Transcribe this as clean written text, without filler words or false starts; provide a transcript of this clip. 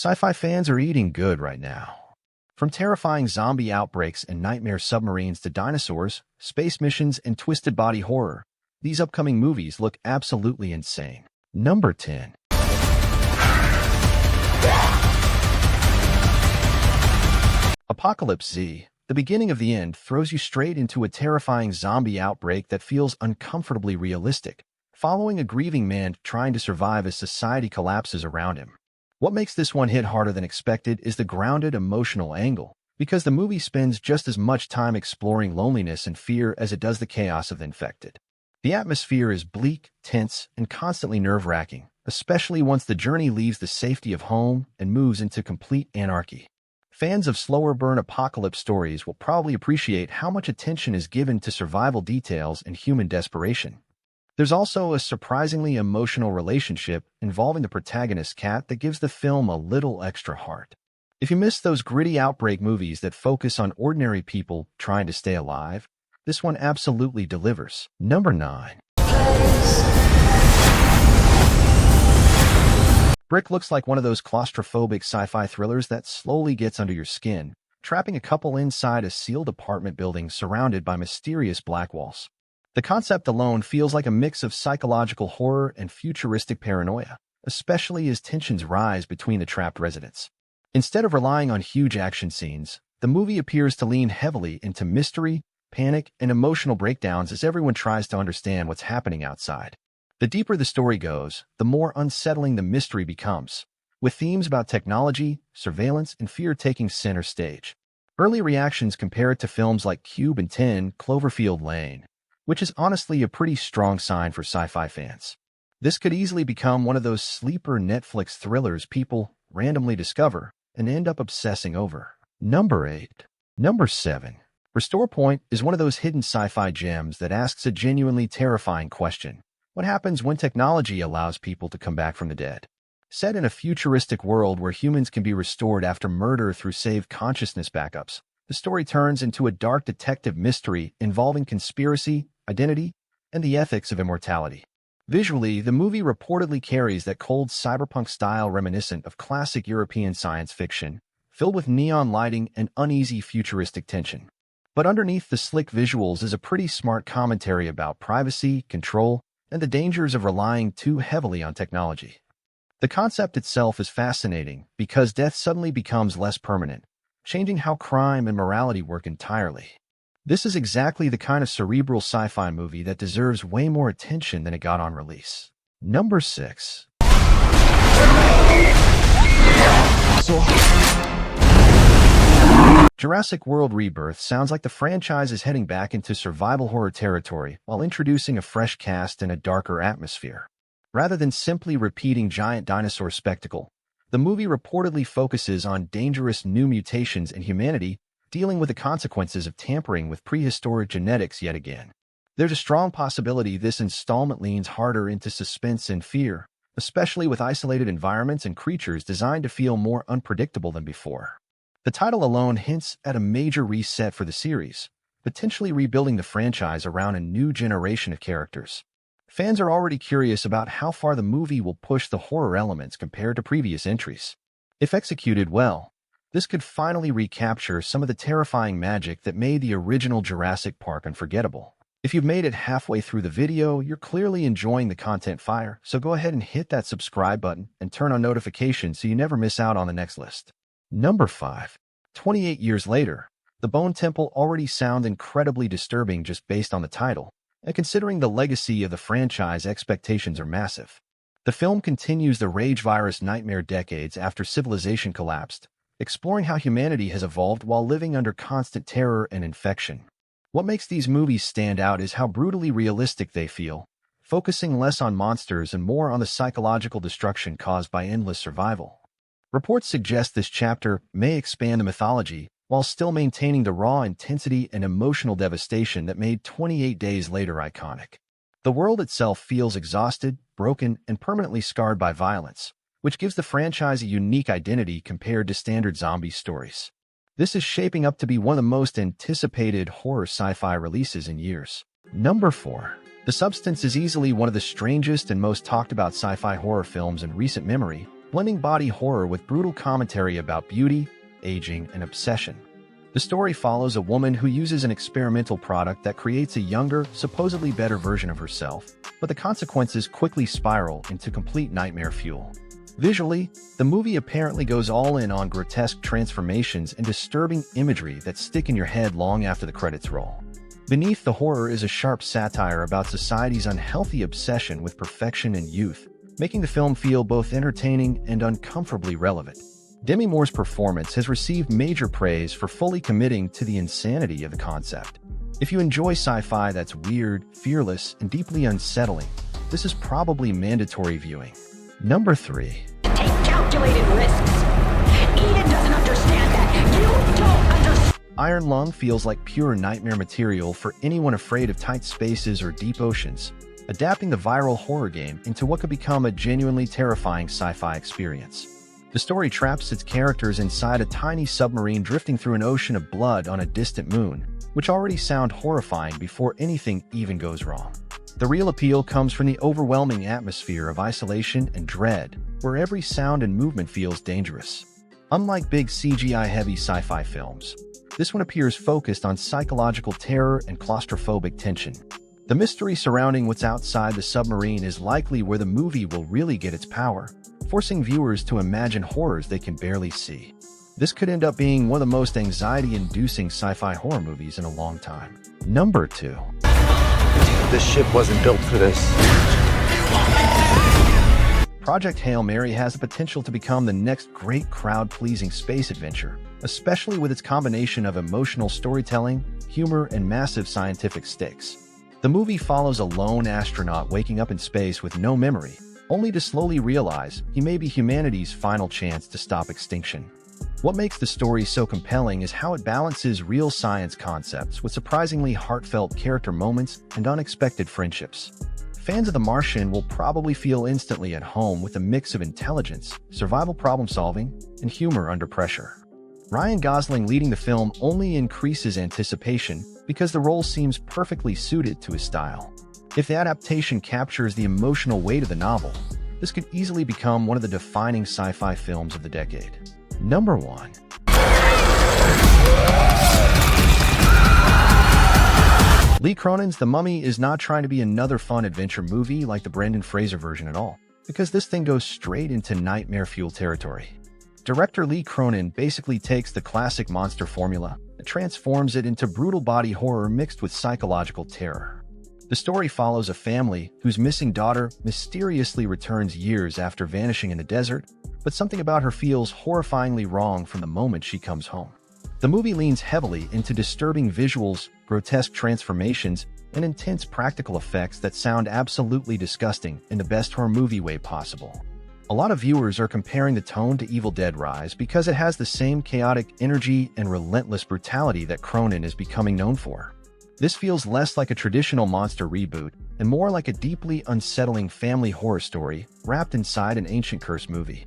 Sci-fi fans are eating good right now. From terrifying zombie outbreaks and nightmare submarines to dinosaurs, space missions, and twisted body horror, these upcoming movies look absolutely insane. Number 10. Apocalypse Z. The beginning of the end throws you straight into a terrifying zombie outbreak that feels uncomfortably realistic, following a grieving man trying to survive as society collapses around him. What makes this one hit harder than expected is the grounded emotional angle, because the movie spends just as much time exploring loneliness and fear as it does the chaos of the infected. The atmosphere is bleak, tense, and constantly nerve-wracking, especially once the journey leaves the safety of home and moves into complete anarchy. Fans of slower burn apocalypse stories will probably appreciate how much attention is given to survival details and human desperation. There's also a surprisingly emotional relationship involving the protagonist's cat that gives the film a little extra heart. If you miss those gritty outbreak movies that focus on ordinary people trying to stay alive, this one absolutely delivers. Number 9. Brick looks like one of those claustrophobic sci-fi thrillers that slowly gets under your skin, trapping a couple inside a sealed apartment building surrounded by mysterious black walls. The concept alone feels like a mix of psychological horror and futuristic paranoia, especially as tensions rise between the trapped residents. Instead of relying on huge action scenes, the movie appears to lean heavily into mystery, panic, and emotional breakdowns as everyone tries to understand what's happening outside. The deeper the story goes, the more unsettling the mystery becomes, with themes about technology, surveillance, and fear taking center stage. Early reactions compare it to films like Cube and 10 Cloverfield Lane, which is honestly a pretty strong sign for sci-fi fans. This could easily become one of those sleeper Netflix thrillers people randomly discover and end up obsessing over. Number 8. Number 7. Restore Point is one of those hidden sci-fi gems that asks a genuinely terrifying question. What happens when technology allows people to come back from the dead? Set in a futuristic world where humans can be restored after murder through saved consciousness backups, the story turns into a dark detective mystery involving conspiracy, identity, and the ethics of immortality. Visually, the movie reportedly carries that cold cyberpunk style reminiscent of classic European science fiction, filled with neon lighting and uneasy futuristic tension. But underneath the slick visuals is a pretty smart commentary about privacy, control, and the dangers of relying too heavily on technology. The concept itself is fascinating because death suddenly becomes less permanent, changing how crime and morality work entirely. This is exactly the kind of cerebral sci-fi movie that deserves way more attention than it got on release. Number 6. Jurassic World Rebirth sounds like the franchise is heading back into survival horror territory while introducing a fresh cast and a darker atmosphere. Rather than simply repeating giant dinosaur spectacle, the movie reportedly focuses on dangerous new mutations in humanity, dealing with the consequences of tampering with prehistoric genetics yet again. There's a strong possibility this installment leans harder into suspense and fear, especially with isolated environments and creatures designed to feel more unpredictable than before. The title alone hints at a major reset for the series, potentially rebuilding the franchise around a new generation of characters. Fans are already curious about how far the movie will push the horror elements compared to previous entries. If executed well, this could finally recapture some of the terrifying magic that made the original Jurassic Park unforgettable. If you've made it halfway through the video, you're clearly enjoying the content fire, so go ahead and hit that subscribe button and turn on notifications so you never miss out on the next list. Number 5. 28 years later, The Bone Temple already sounds incredibly disturbing just based on the title, and considering the legacy of the franchise, expectations are massive. The film continues the rage virus nightmare decades after civilization collapsed, exploring how humanity has evolved while living under constant terror and infection. What makes these movies stand out is how brutally realistic they feel, focusing less on monsters and more on the psychological destruction caused by endless survival. Reports suggest this chapter may expand the mythology while still maintaining the raw intensity and emotional devastation that made 28 Days Later iconic. The world itself feels exhausted, broken, and permanently scarred by violence, which gives the franchise a unique identity compared to standard zombie stories. This is shaping up to be one of the most anticipated horror sci-fi releases in years. Number 4. The Substance is easily one of the strangest and most talked about sci-fi horror films in recent memory, blending body horror with brutal commentary about beauty, aging, and obsession. The story follows a woman who uses an experimental product that creates a younger, supposedly better version of herself, but the consequences quickly spiral into complete nightmare fuel. Visually, the movie apparently goes all in on grotesque transformations and disturbing imagery that stick in your head long after the credits roll. Beneath the horror is a sharp satire about society's unhealthy obsession with perfection and youth, making the film feel both entertaining and uncomfortably relevant. Demi Moore's performance has received major praise for fully committing to the insanity of the concept. If you enjoy sci-fi that's weird, fearless, and deeply unsettling, this is probably mandatory viewing. Number 3. Take calculated risks. Eden doesn't understand that. You don't understand. Iron Lung feels like pure nightmare material for anyone afraid of tight spaces or deep oceans, adapting the viral horror game into what could become a genuinely terrifying sci-fi experience. The story traps its characters inside a tiny submarine drifting through an ocean of blood on a distant moon, which already sound horrifying before anything even goes wrong. The real appeal comes from the overwhelming atmosphere of isolation and dread, where every sound and movement feels dangerous. Unlike big CGI-heavy sci-fi films, this one appears focused on psychological terror and claustrophobic tension. The mystery surrounding what's outside the submarine is likely where the movie will really get its power, forcing viewers to imagine horrors they can barely see. This could end up being one of the most anxiety-inducing sci-fi horror movies in a long time. Number 2. This ship wasn't built for this. Project Hail Mary has the potential to become the next great crowd-pleasing space adventure, especially with its combination of emotional storytelling, humor, and massive scientific stakes. The movie follows a lone astronaut waking up in space with no memory, only to slowly realize he may be humanity's final chance to stop extinction. What makes the story so compelling is how it balances real science concepts with surprisingly heartfelt character moments and unexpected friendships. Fans of The Martian will probably feel instantly at home with a mix of intelligence, survival problem-solving, and humor under pressure. Ryan Gosling leading the film only increases anticipation because the role seems perfectly suited to his style. If the adaptation captures the emotional weight of the novel, this could easily become one of the defining sci-fi films of the decade. Number 1. Lee Cronin's The Mummy is not trying to be another fun adventure movie like the Brendan Fraser version at all, because this thing goes straight into nightmare fuel territory. Director Lee Cronin basically takes the classic monster formula and transforms it into brutal body horror mixed with psychological terror. The story follows a family whose missing daughter mysteriously returns years after vanishing in the desert, but something about her feels horrifyingly wrong from the moment she comes home. The movie leans heavily into disturbing visuals, grotesque transformations, and intense practical effects that sound absolutely disgusting in the best horror movie way possible. A lot of viewers are comparing the tone to Evil Dead Rise because it has the same chaotic energy and relentless brutality that Cronin is becoming known for. This feels less like a traditional monster reboot and more like a deeply unsettling family horror story wrapped inside an ancient curse movie.